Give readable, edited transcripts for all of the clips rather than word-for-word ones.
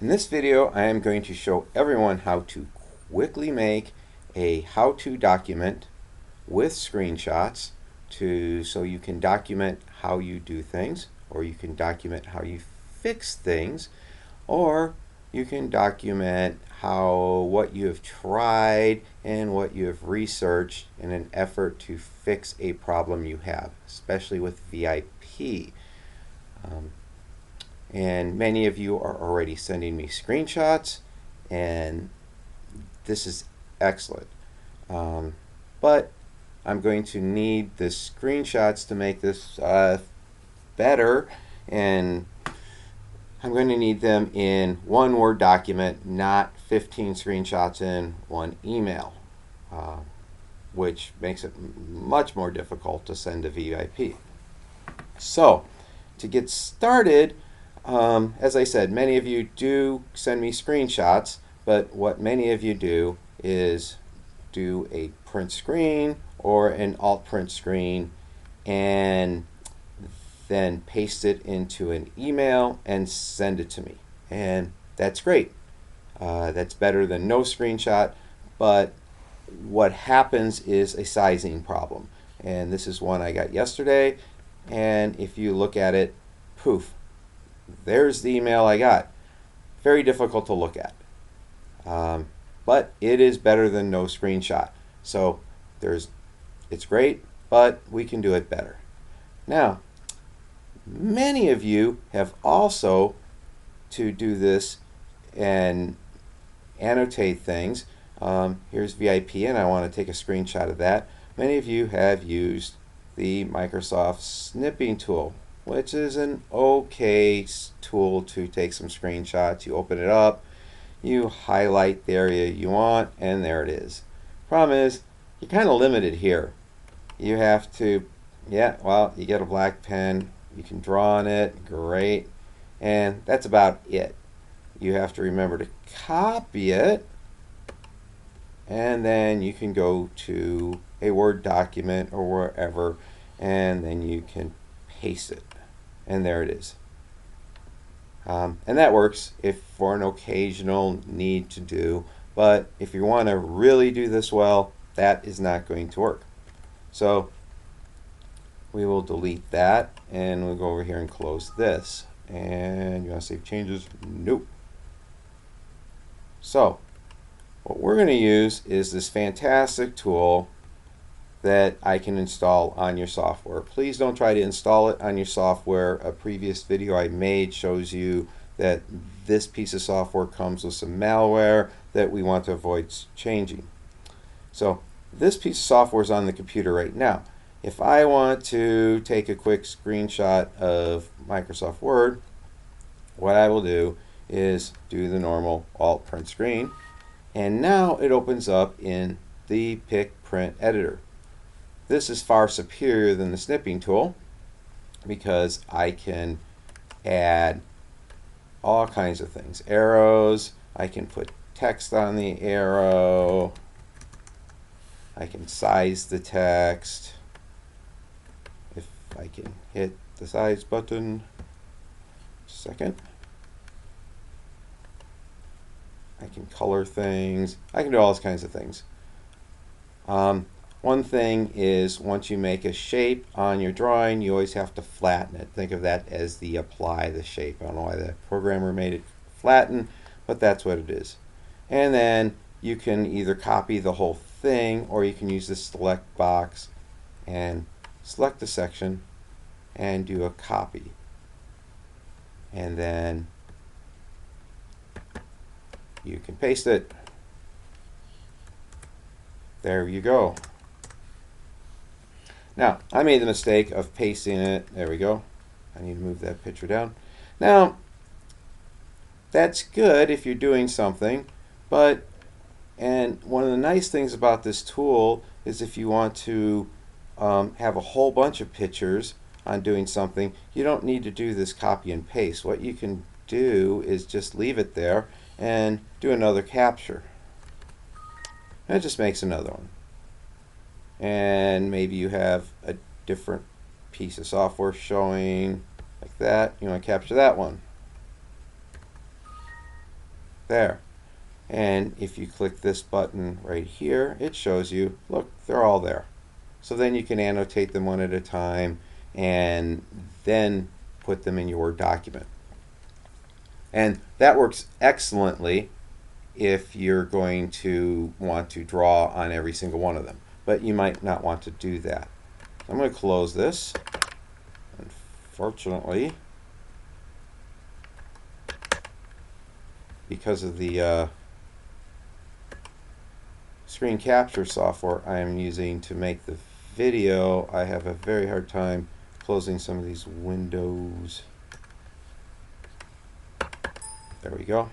In this video, I am going to show everyone how to quickly make a how-to document with screenshots so you can document how you do things, or you can document how you fix things, or you can document what you have tried and what you have researched in an effort to fix a problem you have, especially with VIP. And many of you are already sending me screenshots, and this is excellent. But I'm going to need the screenshots to make this better, and I'm going to need them in one Word document, not 15 screenshots in one email, which makes it much more difficult to send to VIP. So, to get started, as I said, many of you do send me screenshots, but what many of you do is do a print screen or an alt print screen and then paste it into an email and send it to me. And that's great. That's better than no screenshot, but what happens is a sizing problem. And this is one I got yesterday, and if you look at it, poof, there's the email I got. Very difficult to look at. But it is better than no screenshot. So it's great, but we can do it better. Now, many of you have also, to do this and annotate things, here's VIP, and I want to take a screenshot of that. Many of you have used the Microsoft snipping tool, which is an okay tool to take some screenshots. You open it up, you highlight the area you want, and there it is. Problem is, you're kind of limited here. You have to, you get a black pen, you can draw on it, great, and that's about it. You have to remember to copy it, and then you can go to a Word document or wherever, and then you can paste it, and there it is. And that works if for an occasional need to do, but if you want to really do this well, that is not going to work. So we will delete that, and we'll go over here and close this. And you want to save changes? Nope. So what we're going to use is this fantastic tool that I can install on your software. Please don't try to install it on your software. A previous video I made shows you that this piece of software comes with some malware that we want to avoid changing. So this piece of software is on the computer right now. If I want to take a quick screenshot of Microsoft Word, what I will do is do the normal alt print screen, and now it opens up in the Pick Print Editor. This is far superior than the snipping tool because I can add all kinds of things. Arrows, I can put text on the arrow, I can size the text. If I can hit the size button, second. I can color things. I can do all kinds of things. One thing is, once you make a shape on your drawing, you always have to flatten it. Think of that as the apply the shape. I don't know why the programmer made it flatten, but that's what it is. And then you can either copy the whole thing, or you can use the select box and select the section and do a copy. And then you can paste it. There you go. Now, I made the mistake of pasting it. There we go. I need to move that picture down. Now, that's good if you're doing something, and one of the nice things about this tool is if you want to have a whole bunch of pictures on doing something, you don't need to do this copy and paste. What you can do is just leave it there and do another capture. And it just makes another one. And maybe you have a different piece of software showing like that. You want to capture that one. There. And if you click this button right here, it shows you, look, they're all there. So then you can annotate them one at a time and then put them in your Word document. And that works excellently if you're going to want to draw on every single one of them. But you might not want to do that. I'm going to close this. Unfortunately, because of the screen capture software I am using to make the video, I have a very hard time closing some of these windows. There we go.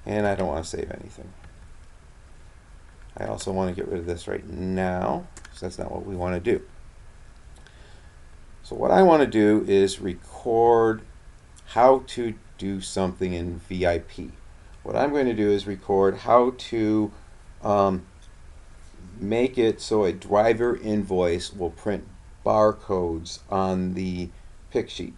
And I don't want to save anything. I also want to get rid of this right now, because that's not what we want to do. So what I want to do is record how to do something in VIP. What I'm going to do is record how to make it so a driver invoice will print barcodes on the pick sheet.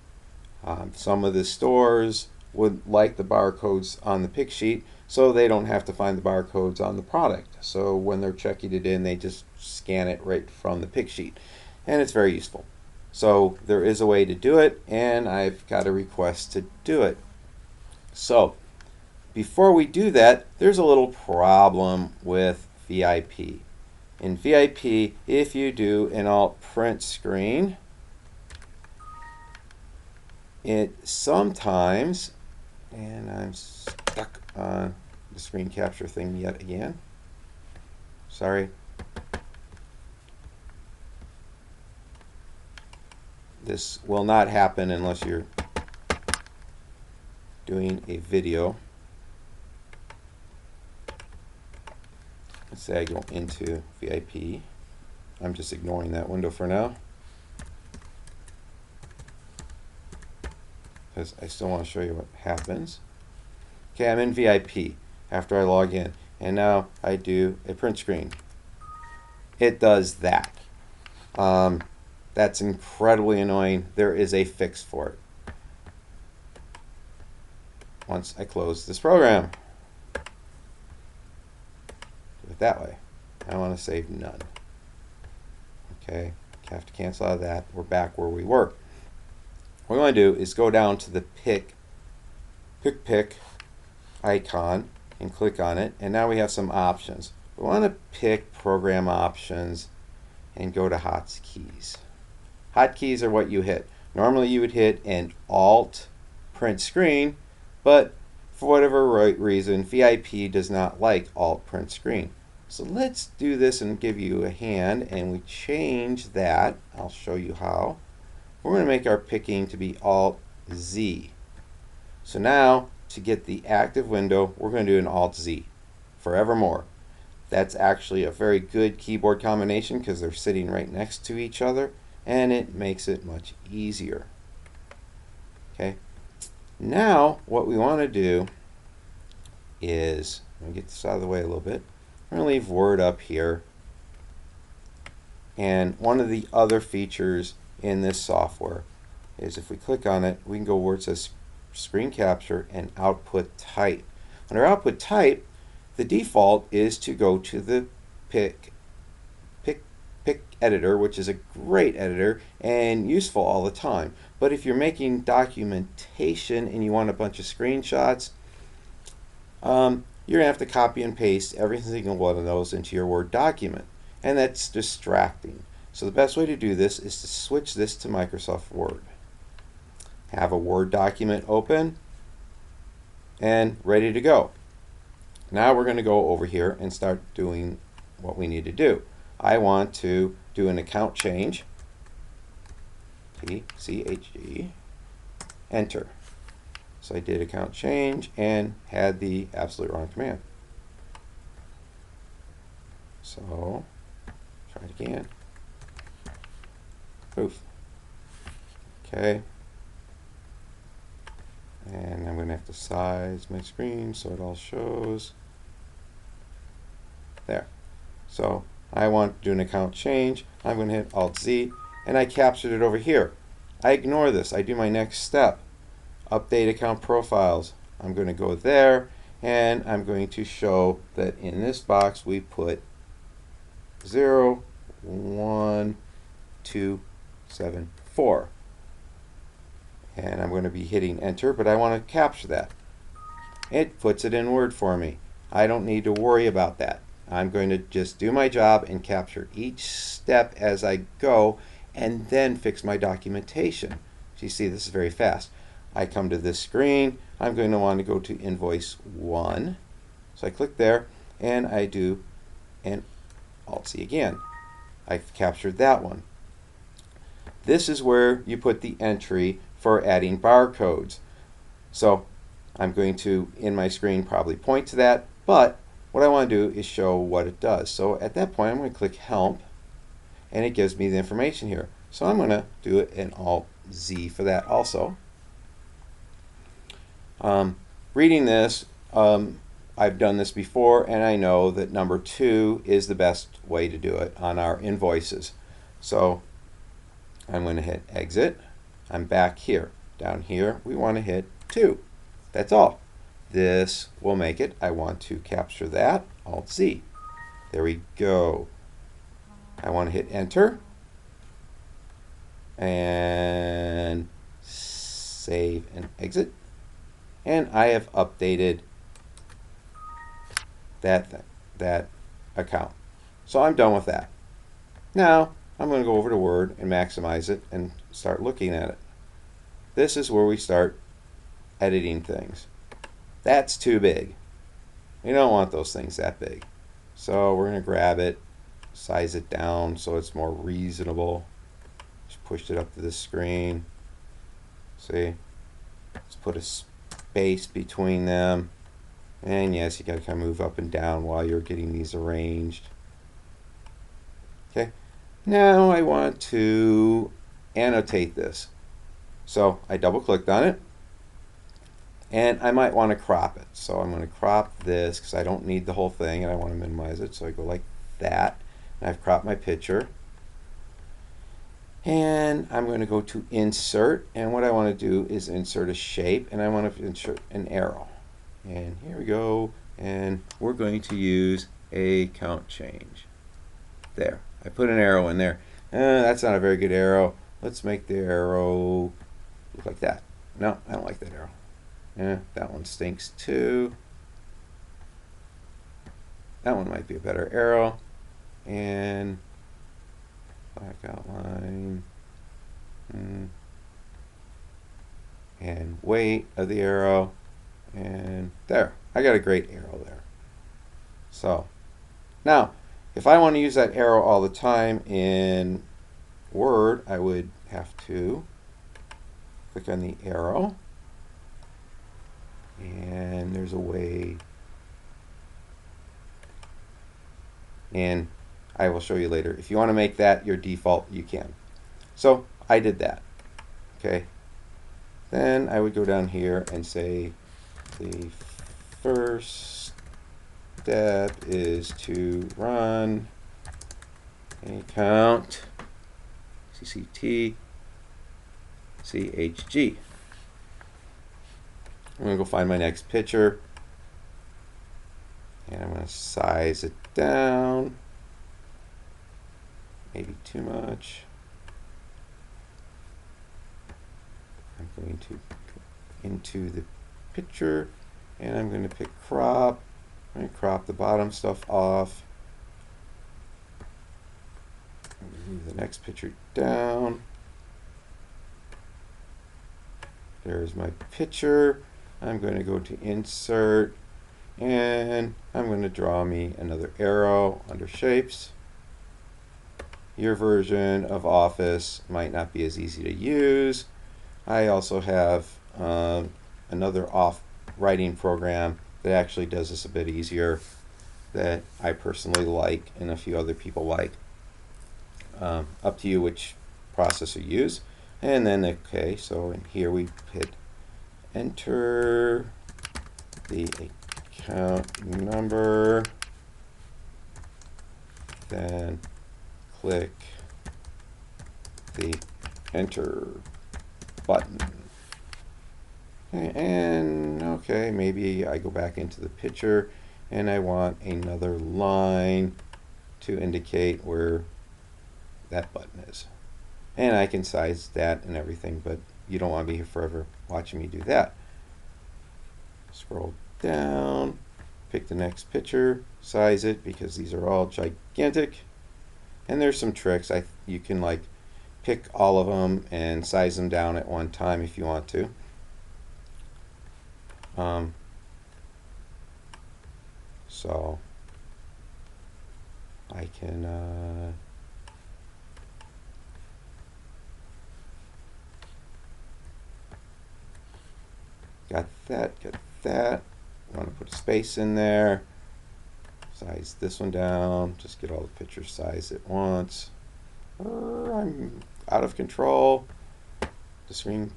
Some of the stores would like the barcodes on the pick sheet so they don't have to find the barcodes on the product. So when they're checking it in, they just scan it right from the pick sheet. And it's very useful. So there is a way to do it, and I've got a request to do it. So before we do that, there's a little problem with VIP. In VIP, if you do an alt print screen, it sometimes, and I'm stuck on the screen capture thing yet again. Sorry. This will not happen unless you're doing a video. Let's say I go into VIP. I'm just ignoring that window for now, because I still want to show you what happens. Okay, I'm in VIP after I log in, and now I do a print screen. It does that. That's incredibly annoying. There is a fix for it. Once I close this program, do it that way. I want to save none. Okay, have to cancel out of that. We're back where we were. What we want to do is go down to the pick icon and click on it, and now we have some options. We want to pick program options and go to hotkeys. Hotkeys are what you hit. Normally you would hit an alt print screen, but for whatever reason, VIP does not like alt print screen. So let's do this and give you a hand, and we change that. I'll show you how. We're going to make our picking to be alt Z. So now, to get the active window, we're going to do an alt Z forevermore. That's actually a very good keyboard combination because they're sitting right next to each other, and it makes it much easier. Okay. Now, what we want to do is, let me get this out of the way a little bit. We're going to leave Word up here. And one of the other features in this software is if we click on it, we can go where it says Screen Capture and Output Type. Under Output Type, the default is to go to the pick editor, which is a great editor and useful all the time. But if you're making documentation and you want a bunch of screenshots, you're going to have to copy and paste every single one of those into your Word document, and that's distracting. So the best way to do this is to switch this to Microsoft Word. Have a Word document open and ready to go. Now we're going to go over here and start doing what we need to do. I want to do an account change. PCHG. Enter. So I did account change and had the absolute wrong command. So try it again. Poof. Okay. And I'm going to have to size my screen so it all shows. There. So I want to do an account change. I'm going to hit Alt Z, and I captured it over here. I ignore this. I do my next step. Update account profiles. I'm going to go there, and I'm going to show that in this box we put 0, 1, 2, 7, 4. And I'm going to be hitting enter, but I want to capture that. It puts it in Word for me. I don't need to worry about that. I'm going to just do my job and capture each step as I go and then fix my documentation. So you see, this is very fast. I come to this screen. I'm going to want to go to invoice 1. So I click there and I do an Alt-C again. I've captured that one. This is where you put the entry for adding barcodes. So I'm going to, in my screen, probably point to that, but what I want to do is show what it does. So at that point, I'm going to click Help, and it gives me the information here. So I'm going to do an Alt-Z for that also. Reading this, I've done this before, and I know that number 2 is the best way to do it on our invoices. So I'm going to hit Exit. I'm back here. Down here, we want to hit 2. That's all. This will make it. I want to capture that. Alt-Z. There we go. I want to hit Enter. And save and exit. And I have updated that account. So I'm done with that. Now, I'm going to go over to Word and maximize it and start looking at it. This is where we start editing things. That's too big. We don't want those things that big. So we're going to grab it, size it down so it's more reasonable. Just pushed it up to the screen. See? Let's put a space between them. And yes, you got to kind of move up and down while you're getting these arranged. Okay. Now I want to annotate this. So I double clicked on it. And I might want to crop it. So I'm going to crop this because I don't need the whole thing and I want to minimize it. So I go like that. And I've cropped my picture. And I'm going to go to Insert. And what I want to do is insert a shape. And I want to insert an arrow. And here we go. And we're going to use a count change. There. I put an arrow in there. That's not a very good arrow. Let's make the arrow look like that. No, I don't like that arrow. That one stinks too. That one might be a better arrow. And black outline. And weight of the arrow. And there. I got a great arrow there. So now, if I want to use that arrow all the time in Word, I would have to click on the arrow. And there's a way, and I will show you later. If you want to make that your default, you can. So I did that. Okay. Then I would go down here and say the first step is to run a count CCT CHG. I'm going to go find my next picture, and I'm going to size it down, maybe too much. I'm going to go into the picture, and I'm going to pick crop. I'm going to crop the bottom stuff off. I'm going to move the next picture down. There's my picture. I'm going to go to Insert, and I'm going to draw me another arrow under Shapes. Your version of Office might not be as easy to use. I also have another writing program that actually does this a bit easier that I personally like and a few other people like. Up to you which processor you use. And then, okay, so in here we hit Enter the account number, then click the Enter button. And okay, maybe I go back into the picture and I want another line to indicate where that button is. And I can size that and everything, but you don't want to be here forever watching me do that. Scroll down, pick the next picture, size it because these are all gigantic. And there's some tricks. You can like pick all of them and size them down at one time if you want to. So I can got that. Want to put a space in there. Size this one down. Just get all the pictures sized at once. I'm out of control. The screen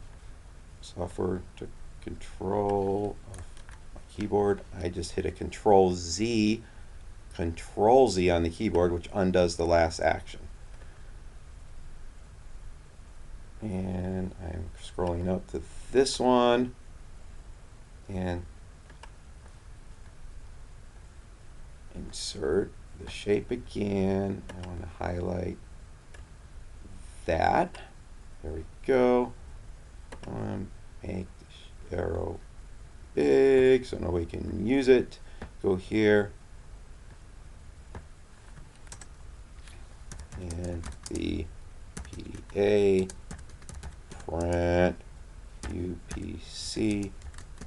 software took control of my keyboard. I just hit a Control Z on the keyboard, which undoes the last action. And I'm scrolling up to this one and insert the shape again. I want to highlight that. There we go. Make the arrow big so nobody can use it. Go here and the PDA print UPC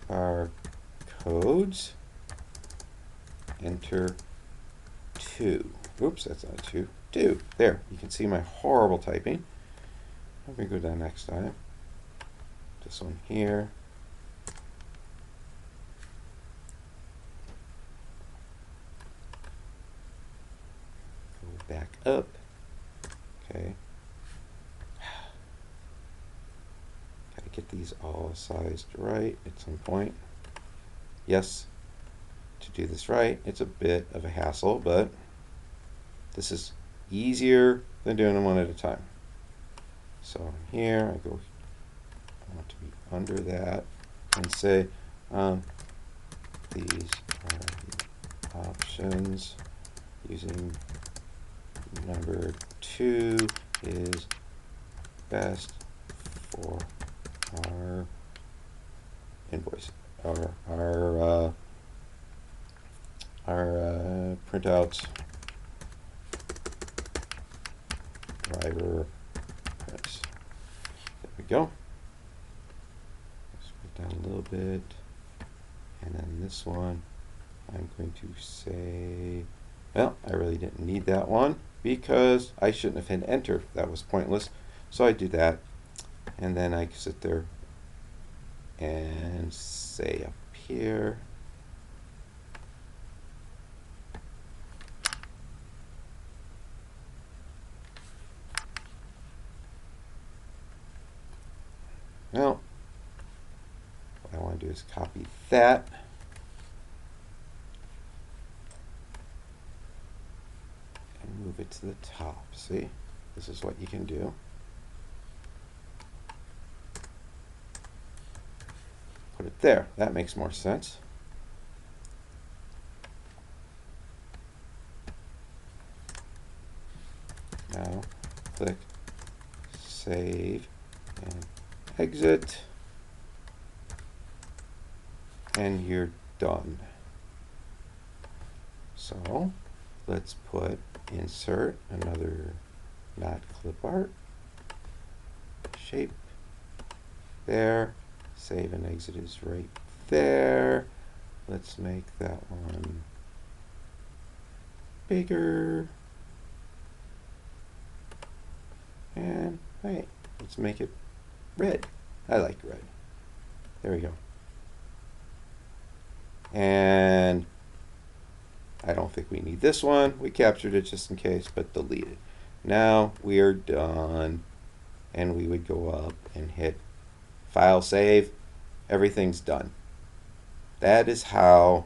are codes. Enter 2. Oops, that's not 2. 2. There. You can see my horrible typing. Let me go down next time. This one here. Go back up. Okay. Gotta get these all sized right at some point. Yes. To do this right, it's a bit of a hassle, but this is easier than doing them one at a time. So here I go, I want to be under that and say these are the options. Using number 2 is best for our invoice, our printouts, driver prints. There we go. Let's put down a little bit, and then this one I'm going to say, well, I really didn't need that one because I shouldn't have hit enter. That was pointless. So I do that, and then I sit there and say up here, well, what I want to do is copy that. And move it to the top. See? This is what you can do. Put it there. That makes more sense. Now, click Save and Exit, and you're done. So let's put insert another not clip art shape there. Save and exit is right there. Let's make that one bigger. And hey, let's make it red. I like red. There we go. And I don't think we need this one. We captured it just in case, but delete it. Now we are done. And we would go up and hit File, Save. Everything's done. That is how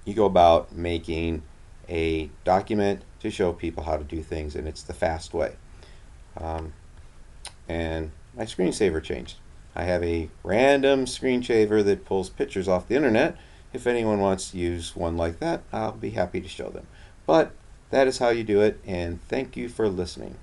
you go about making a document to show people how to do things, and it's the fast way. And my screensaver changed. I have a random screen saver that pulls pictures off the internet. If anyone wants to use one like that, I'll be happy to show them. But that is how you do it, and thank you for listening.